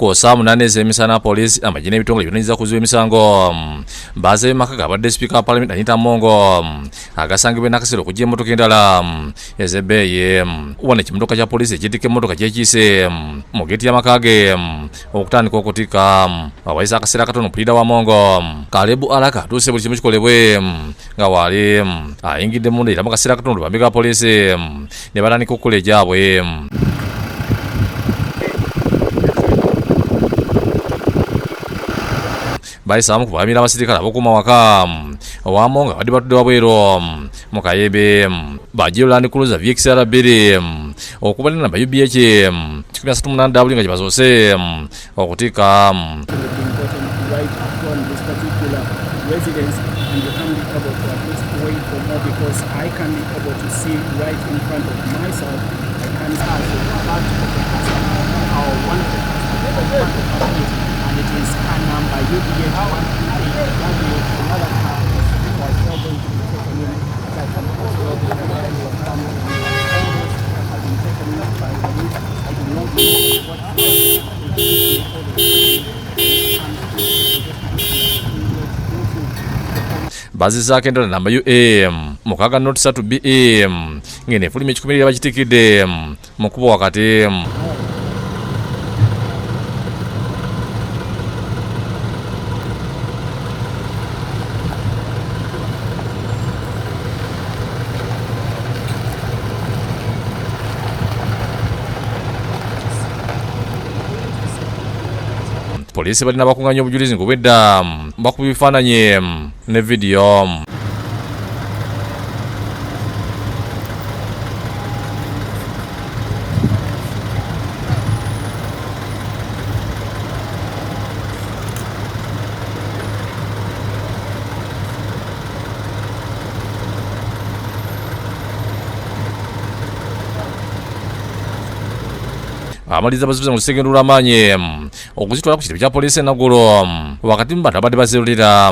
ku saa 8 ez'emisana Polisi amagye n'ebitongole byonna kuziba emisango baasabye maaka gabadde Sipiika wa Paalamenti Annet Among agasangibwa n'akaseera okujja emmotoka endala ez'ebbeeyi. Wano ekimotoka kya Polisi ekittika emmotoka kyekiise mu geeti y'amaka ge okutandika okutikka awayisa akaseera katono mpulira wa Among Kalebu alaka atuuse buli kimu kikolebwe nga waali ayingidde munda era mu kaseera katono lubambi ga Polisi ne batandika okukola egyabwe. Bayisamu ku baamira abasirikale ab'okuuma waka owa Among badde batudde wabweru mu kayebe baggyeyo Land Cruiser VXR 2 okuba ne namba UBH 138W nga gye basoose okutikka. Residents and you can't be able to at least wait for more because I can't be able to see right in front of myself. I can't have the part of the customer or one of the customers in front of it, and it is car number UBH 128W. Another car was not going to be taken in as I can also be the line of family. All those cars have been taken in by police. I do not know what bazizaako endala namba UA 603 BE ngene efulumya ekikumirira bakitikidde mu kubo wakati. Polisi balina bakunganya obujulizi ng'obwedda bakuba ebifaananyi ne vidiyo. Amaliza bazibuza mu lusegendo lw'amaanyi okuzitwala ku kitebe kya Polisi enaggulo wakati mu bantu abadde bazirulira.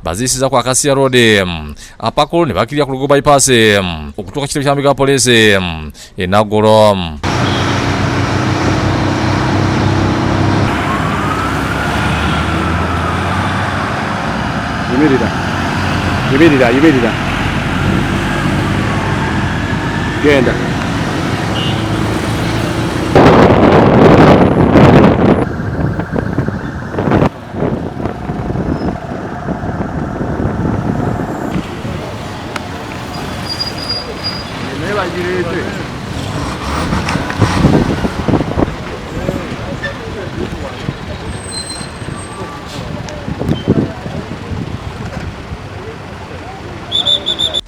Bazisiza ku Akasia Road apakolo ne bakirya ku Lugo bypass okutuuka kitebe ky'ambi ga Polisi enaggulo. Yimirira genda.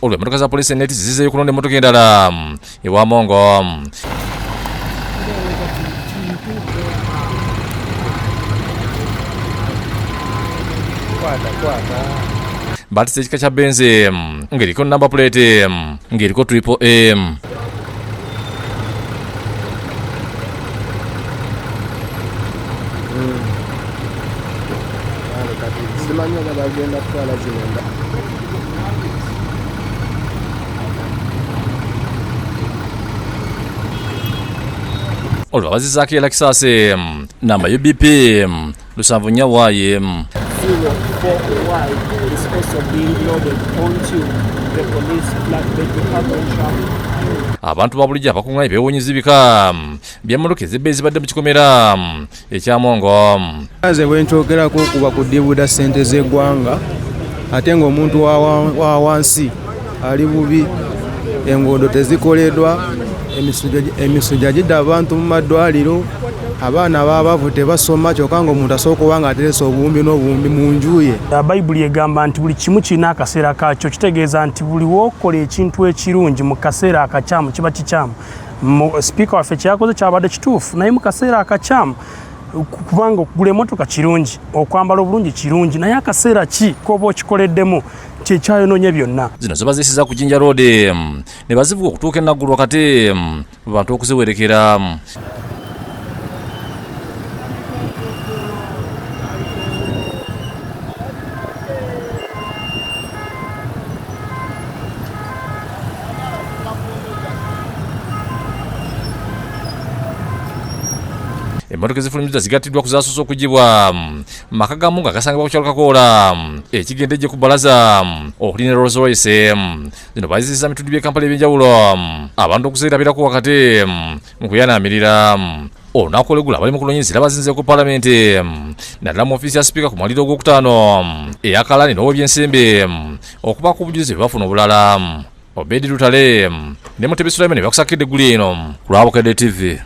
Olwo emmotoka za Polisi enneti zizeeyo kulonda emmotoka endala ewa Among. Batise ekika kya Benzi ng'eriko number plate ng'eriko triple M. Olwo bazizaako Lexus namba UBP 7Y 04Y is also being loaded onto the police flatbed recovery truck. Abantu babulijja bakunganya ebyewuunyiza ebika by'emmotoka ez'ebbeeyi zibadde mu kikomera ekya Among. Nze bwe ntwogerako kuba kudibuda ssente z'eggwanga ate ng'omuntu wa wansi ali bubi, enguudo tezikoleddwa, emisujja gidda abantu mu maddwaliro, abaana baabavu tebasoma kyokka ng'omuntu asobola okuba nga ateresa obuwumbi n'obuwumbi mu nju ye. Bayibuli egamba nti buli kimu kirina akaseera kaakyo, kitegeeza nti buli w'okola ekintu ekirungi mu kaseera akakyamu kiba kikyamu. Sipiika waffe kyakoze kyabadde kituufu, naye mu kaseera akakyamu kubanga okugula emmotoka kirungi, okwambala obulungi kirungi, naye akaseera ki k'oba okikoleddemu kyekyayonoonye byonna. Zino ziba ziyisiza ku Jinja Road ne bazivuga okutuuka enaggulu wakati mu bantu okuziwerekera. Emmotoka ezifulumiza zigattiddwa ku zaasoosa okugibwa maka gamu nga gasangibwa ku kyalo Kakoola ekigendejje ku bbalaza okulinnya Rolls Royce. Zino bazizisa mitundu by'ekampala ebyenjawulo abantu okuzeerabirako wakati mu kuyanaamirira olunaku olw'eggulo abali mu kunoonyereza bazinze ku Paalamenti naddala mu ofiisi ya Sipiika ku mwaliro ogwokutaano ey'Akalani n'ow'ebyensimbi okubaako obujulizi bwe bafuna obulala. Obedi Lutale ne Mutebi Sulaiman bakusakidde eggulu eno ku lwa Bukedde TV.